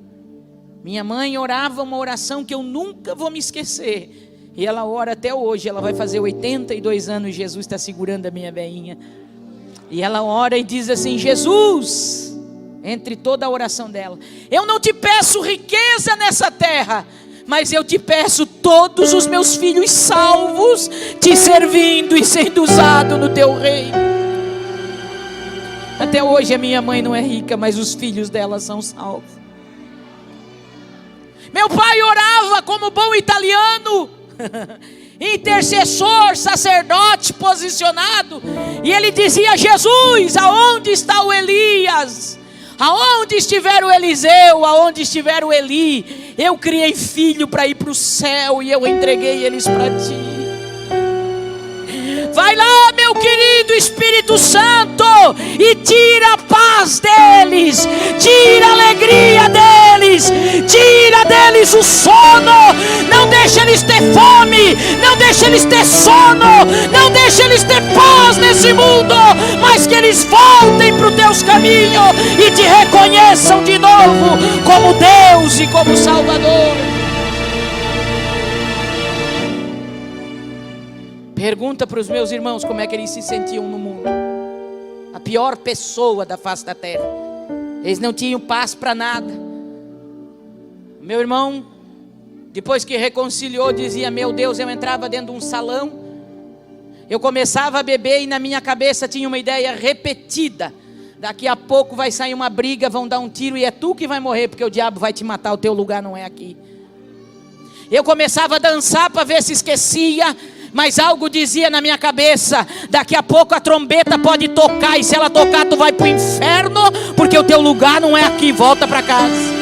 Minha mãe orava uma oração que eu nunca vou me esquecer. E ela ora até hoje. Ela vai fazer 82 anos. Jesus está segurando a minha veinha. E ela ora e diz assim: Jesus, entre toda a oração dela, eu não te peço riqueza nessa terra, mas eu te peço todos os meus filhos salvos, te servindo e sendo usado no teu reino. Até hoje a minha mãe não é rica, mas os filhos dela são salvos. Meu pai orava como bom italiano, intercessor, sacerdote posicionado, e ele dizia: Jesus, aonde está o Elias? Aonde estiver o Eliseu, aonde estiver o Eli, eu criei filho para ir para o céu e eu entreguei eles para ti. Vai lá, meu querido Espírito Santo, e tira a paz deles, tira a alegria deles, tira deles o sono. Não deixa eles ter fome, não deixa eles ter sono, não deixa eles ter paz nesse mundo, mas que eles voltem para os teus caminhos e te reconheçam de novo como Deus e como Salvador. Pergunta para os meus irmãos como é que eles se sentiam no mundo. A pior pessoa da face da terra. Eles não tinham paz para nada. Meu irmão, depois que reconciliou, dizia: meu Deus, eu entrava dentro de um salão, eu começava a beber e na minha cabeça tinha uma ideia repetida: daqui a pouco vai sair uma briga, vão dar um tiro e é tu que vai morrer, porque o diabo vai te matar, o teu lugar não é aqui. Eu começava a dançar para ver se esquecia, mas algo dizia na minha cabeça: daqui a pouco a trombeta pode tocar, e se ela tocar tu vai para o inferno, porque o teu lugar não é aqui, volta para casa.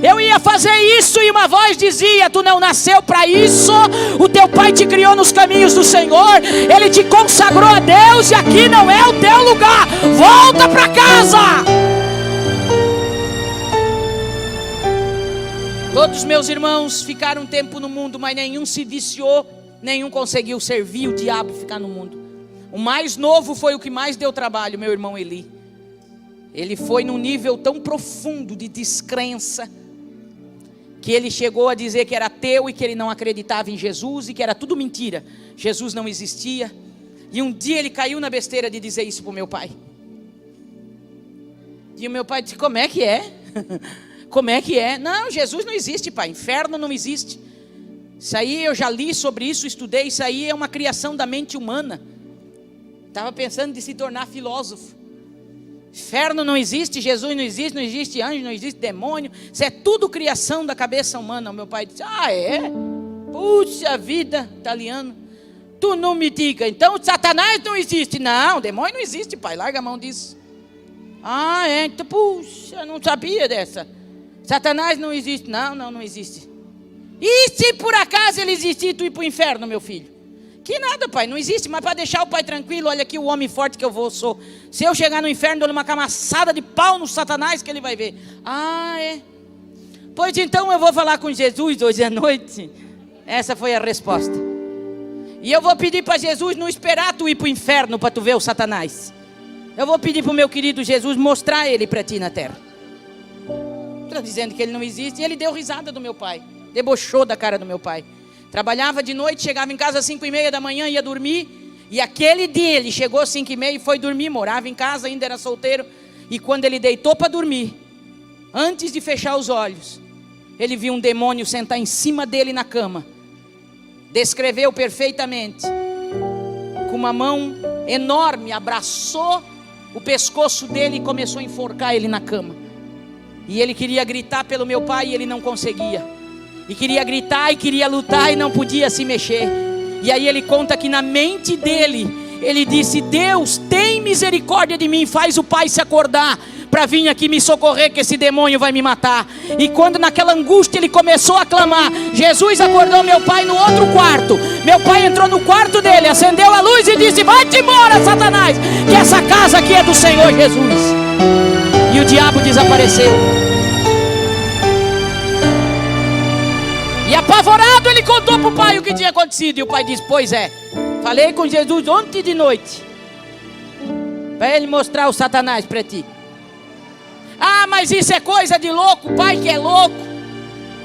Eu ia fazer isso e uma voz dizia: tu não nasceu para isso, o teu pai te criou nos caminhos do Senhor, ele te consagrou a Deus e aqui não é o teu lugar, volta para casa. Todos meus irmãos ficaram um tempo no mundo, mas nenhum se viciou, nenhum conseguiu servir o diabo e ficar no mundo. O mais novo foi o que mais deu trabalho, meu irmão Eli. Ele foi num nível tão profundo de descrença, que ele chegou a dizer que era ateu e que ele não acreditava em Jesus e que era tudo mentira, Jesus não existia. E um dia ele caiu na besteira de dizer isso para o meu pai. E o meu pai disse: como é que é? Como é que é? Não, Jesus não existe, pai, inferno não existe. Isso aí eu já li sobre isso, estudei, isso aí é uma criação da mente humana. Estava pensando de se tornar filósofo. Inferno não existe, Jesus não existe anjo, não existe demônio, isso é tudo criação da cabeça humana. O meu pai disse: ah, é? Puxa vida, italiano, tu não me diga, então Satanás não existe? Não, demônio não existe, pai, larga a mão disso. Ah, é? Então, puxa, não sabia dessa. Satanás não existe? Não existe. E se por acaso ele existir, tu ir para o inferno, meu filho? Que nada, pai, não existe, mas para deixar o pai tranquilo, olha aqui o homem forte que eu sou. Se eu chegar no inferno, dou uma camaçada de pau no Satanás que ele vai ver. Ah, é? Pois então eu vou falar com Jesus hoje à noite. Essa foi a resposta. E eu vou pedir para Jesus não esperar tu ir para o inferno para tu ver o Satanás. Eu vou pedir para o meu querido Jesus mostrar ele para ti na terra. Está dizendo que ele não existe. E ele deu risada do meu pai, debochou da cara do meu pai. Trabalhava de noite, chegava em casa às 5:30 da manhã, ia dormir. E aquele dia ele chegou às 5:30 e foi dormir. Morava em casa, ainda era solteiro. E quando ele deitou para dormir, antes de fechar os olhos, ele viu um demônio sentar em cima dele na cama. Descreveu perfeitamente. Com uma mão enorme, abraçou o pescoço dele e começou a enforcar ele na cama. E ele queria gritar pelo meu pai e ele não conseguia. E queria gritar e queria lutar e não podia se mexer. E aí ele conta que na mente dele, ele disse: Deus, tem misericórdia de mim, faz o pai se acordar para vir aqui me socorrer, que esse demônio vai me matar. E quando naquela angústia ele começou a clamar, Jesus acordou meu pai no outro quarto. Meu pai entrou no quarto dele, acendeu a luz e disse: vai-te embora, Satanás, que essa casa aqui é do Senhor Jesus. E o diabo desapareceu. E apavorado ele contou para o pai o que tinha acontecido. E o pai disse: pois é, Falei com Jesus ontem de noite, para ele mostrar o Satanás para ti. Ah, mas isso é coisa de louco, pai que é louco.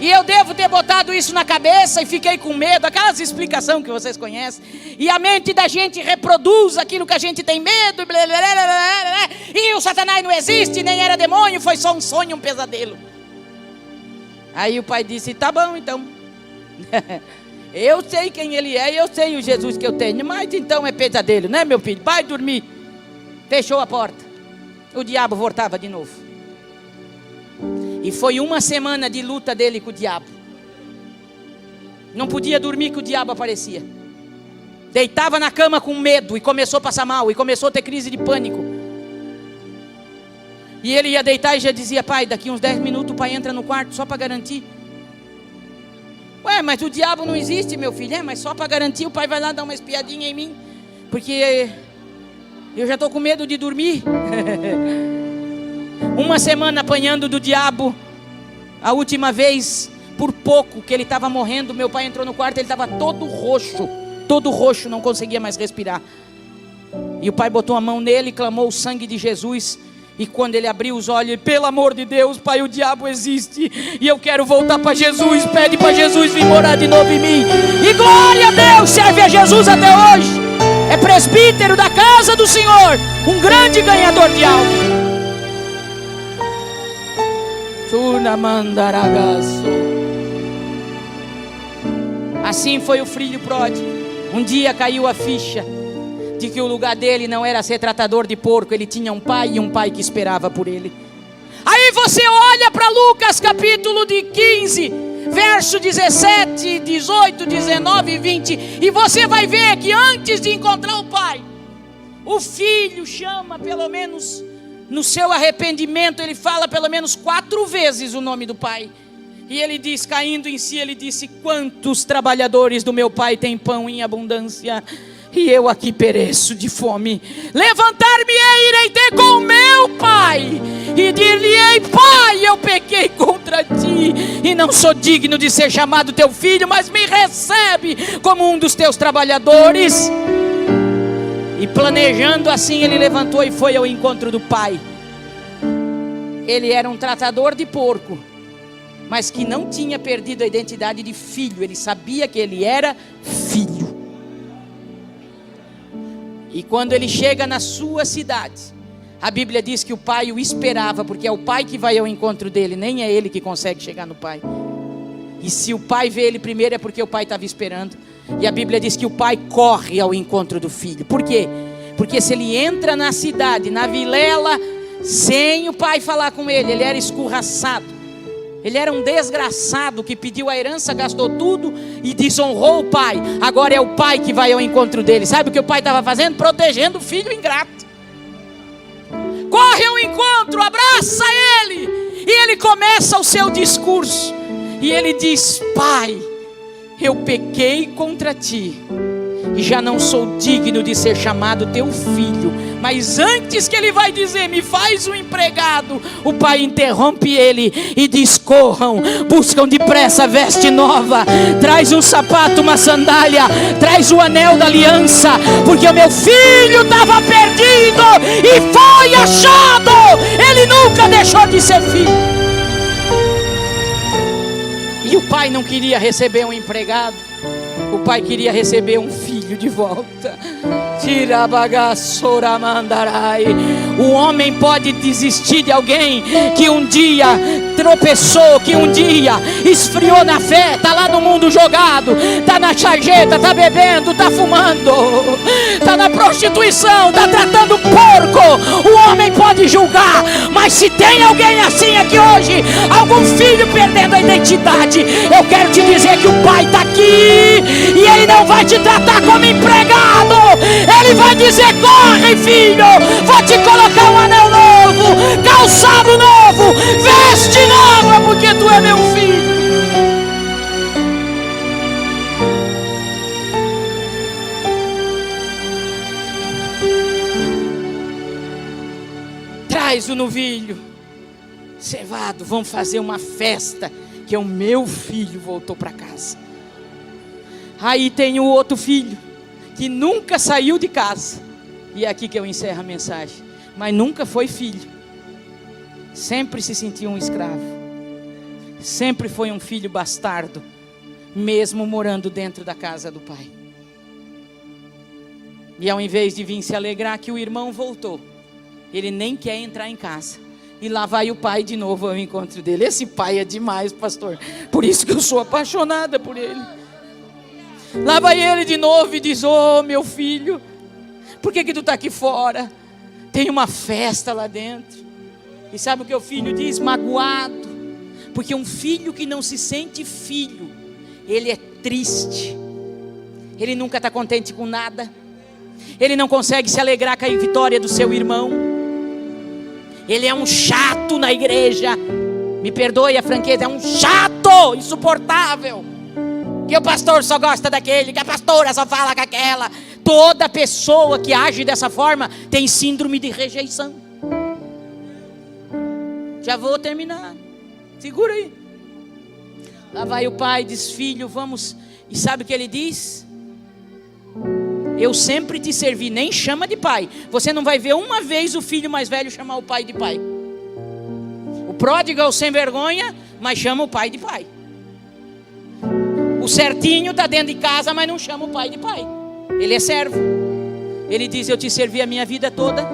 E eu devo ter botado isso na cabeça e fiquei com medo, aquelas explicações que vocês conhecem. E a mente da gente reproduz aquilo que a gente tem medo. Blá, blá, blá, blá, blá, e o Satanás não existe, nem era demônio, foi só um sonho, um pesadelo. Aí o pai disse, tá bom então. Eu sei quem ele é, eu sei o Jesus que eu tenho, mas então é pesadelo, né meu filho? Vai dormir. Fechou a porta. O diabo voltava de novo. E foi uma semana de luta dele com o diabo. Não podia dormir que o diabo aparecia. Deitava na cama com medo e começou a passar mal. E começou a ter crise de pânico. E ele ia deitar e já dizia, pai, daqui uns 10 minutos o pai entra no quarto só para garantir. Ué, mas o diabo não existe, meu filho. É, mas só para garantir o pai vai lá dar uma espiadinha em mim. Porque eu já estou com medo de dormir. Uma semana apanhando do diabo. A última vez, por pouco que ele estava morrendo, meu pai entrou no quarto, ele estava todo roxo, não conseguia mais respirar. E o pai botou a mão nele, clamou o sangue de Jesus. E quando ele abriu os olhos, pelo amor de Deus, pai, o diabo existe e eu quero voltar para Jesus. Pede para Jesus vir morar de novo em mim. E glória a Deus, serve a Jesus até hoje. É presbítero da casa do Senhor, um grande ganhador de alma. Assim foi o filho pródigo. Um dia caiu a ficha de que o lugar dele não era ser tratador de porco. Ele tinha um pai e um pai que esperava por ele. Aí você olha para Lucas capítulo de 15, verso 17, 18, 19 e 20, e você vai ver que antes de encontrar o pai, o filho chama pelo menos, no seu arrependimento, ele fala pelo menos 4 vezes o nome do pai. E ele diz, caindo em si, ele disse, quantos trabalhadores do meu pai têm pão em abundância, e eu aqui pereço de fome. Levantar-me-ei, irei ter com meu pai, e dir-lhe-ei, pai, eu pequei contra ti, e não sou digno de ser chamado teu filho, mas me recebe como um dos teus trabalhadores. E planejando assim, ele levantou e foi ao encontro do pai. Ele era um tratador de porco, mas que não tinha perdido a identidade de filho. Ele sabia que ele era filho. E quando ele chega na sua cidade, a Bíblia diz que o pai o esperava, porque é o pai que vai ao encontro dele, nem é ele que consegue chegar no pai. E se o pai vê ele primeiro, é porque o pai estava esperando. E a Bíblia diz que o pai corre ao encontro do filho. Por quê? Porque se ele entra na cidade, na vilela, sem o pai falar com ele, ele era escorraçado. Ele era um desgraçado que pediu a herança, gastou tudo e desonrou o pai. Agora é o pai que vai ao encontro dele. Sabe o que o pai estava fazendo? Protegendo o filho ingrato. Corre ao encontro, abraça ele. E ele começa o seu discurso. E ele diz, pai, eu pequei contra ti e já não sou digno de ser chamado teu filho. Mas antes que ele vai dizer, me faz um empregado, o pai interrompe ele e diz, corram, buscam depressa veste nova, traz um sapato, uma sandália, traz o anel da aliança, porque o meu filho estava perdido e foi achado. Ele nunca deixou de ser filho. E o pai não queria receber um empregado, o pai queria receber um filho de volta. O homem pode desistir de alguém que um dia tropeçou, que um dia esfriou na fé, está lá no mundo jogado, está na sarjeta, está bebendo, está fumando, está na prostituição, está tratando porco. O homem pode julgar, mas se tem alguém assim aqui hoje, algum filho perdendo a identidade, eu quero te dizer que o pai está aqui e ele não vai te tratar como empregado. Ele vai dizer, corre filho, vou te colocar um anel novo, calçado novo, veste nova, porque tu é meu filho. Traz o novilho cevado, vamos fazer uma festa, que o meu filho voltou para casa. Aí tem o outro filho, que nunca saiu de casa, e é aqui que eu encerro a mensagem, mas nunca foi filho, sempre se sentiu um escravo, sempre foi um filho bastardo, mesmo morando dentro da casa do pai. E ao invés de vir se alegrar que o irmão voltou, ele nem quer entrar em casa. E lá vai o pai de novo ao encontro dele. Esse pai é demais, pastor. Por isso que eu sou apaixonada por ele. Lá vai ele de novo e diz: ô meu filho, por que tu está aqui fora? Tem uma festa lá dentro. E sabe o que o filho diz? Magoado. Porque um filho que não se sente filho, ele é triste. Ele nunca está contente com nada. Ele não consegue se alegrar com a vitória do seu irmão. Ele é um chato na igreja. Me perdoe a franqueza, é um chato insuportável. Que o pastor só gosta daquele, que a pastora só fala com aquela. Toda pessoa que age dessa forma tem síndrome de rejeição. Já vou terminar, segura aí. Lá vai o pai e diz: filho, vamos. E sabe o que ele diz? Eu sempre te servi. Nem chama de pai. Você não vai ver uma vez o filho mais velho chamar o pai de pai. O pródigo é o sem vergonha, mas chama o pai de pai. O certinho está dentro de casa, mas não chama o pai de pai. Ele é servo. Ele diz: eu te servi a minha vida toda,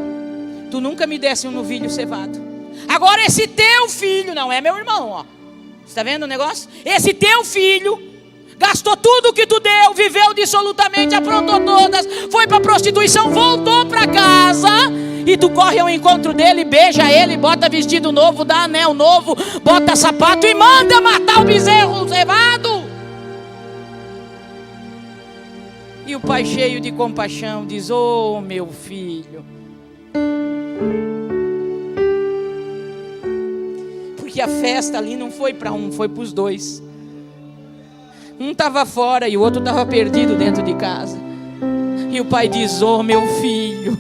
tu nunca me desse um novilho cevado. Agora esse teu filho, não é meu irmão, ó. Você está vendo o negócio? Esse teu filho gastou tudo que tu deu, viveu dissolutamente, aprontou todas, foi para prostituição, voltou para casa, e tu corre ao encontro dele, beija ele, bota vestido novo, dá anel novo, bota sapato e manda matar o bezerro cevado. E o pai, cheio de compaixão, diz: ô meu filho, porque a festa ali não foi para um, foi para os dois. Um estava fora e o outro estava perdido dentro de casa. E o pai diz: ô meu filho,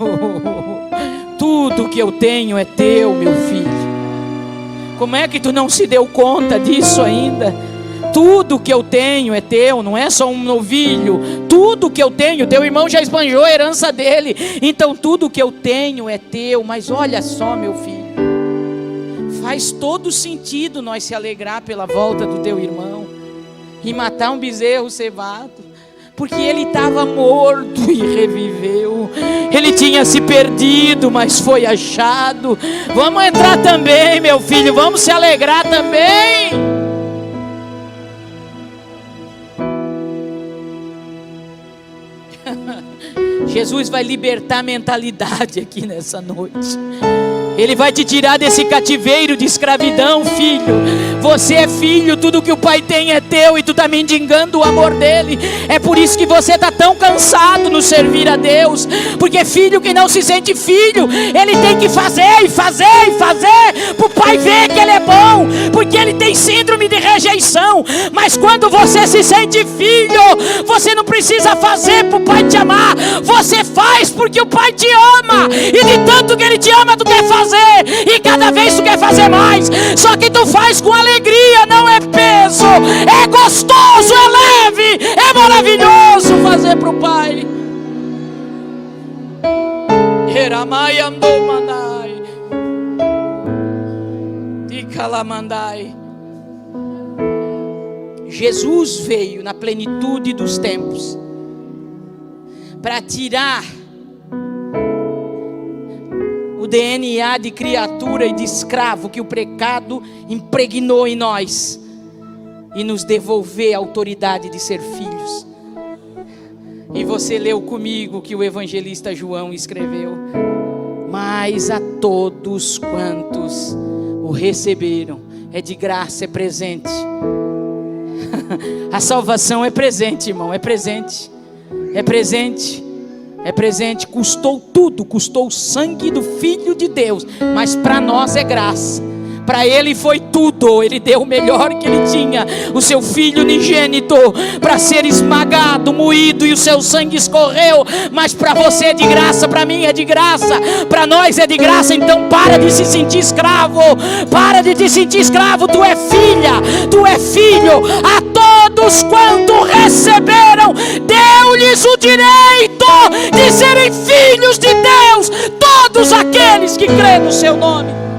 tudo que eu tenho é teu, meu filho. Como é que tu não se deu conta disso ainda? Tudo que eu tenho é teu, não é só um novilho. Tudo que eu tenho, teu irmão já esbanjou a herança dele. Então tudo que eu tenho é teu. Mas olha só, meu filho, faz todo sentido nós se alegrar pela volta do teu irmão e matar um bezerro cevado, porque ele estava morto e reviveu. Ele tinha se perdido, mas foi achado. Vamos entrar também, meu filho, vamos se alegrar também. Jesus vai libertar a mentalidade aqui nessa noite. Ele vai te tirar desse cativeiro de escravidão, filho. Você é filho, tudo que o pai tem é teu, e tu está mendigando o amor dele. É por isso que você está tão cansado no servir a Deus, porque filho que não se sente filho, ele tem que fazer e fazer e fazer, para o pai ver que ele é bom, porque ele tem síndrome de rejeição. Mas quando você se sente filho, você não precisa fazer para o pai te amar, você faz porque o pai te ama, e de tanto que ele te ama, tu quer fazer, e cada vez tu quer fazer mais. Só que tu faz com alegria, não é peso, é gostoso, é leve, é maravilhoso fazer para o pai. Jesus veio na plenitude dos tempos para tirar o DNA de criatura e de escravo que o pecado impregnou em nós, e nos devolver a autoridade de ser filhos. E você leu comigo que o evangelista João escreveu: mas a todos quantos o receberam, é de graça, é presente. A salvação é presente, irmão, é presente, é presente. É presente, custou tudo, custou o sangue do Filho de Deus, mas para nós é graça. Para ele foi tudo, ele deu o melhor que ele tinha, o seu filho unigênito, para ser esmagado, moído, e o seu sangue escorreu. Mas para você é de graça, para mim é de graça, para nós é de graça. Então para de se sentir escravo, para de te sentir escravo. Tu é filha, tu é filho. A todos quanto receberam, deu-lhes o direito de serem filhos de Deus, todos aqueles que crêem no seu nome.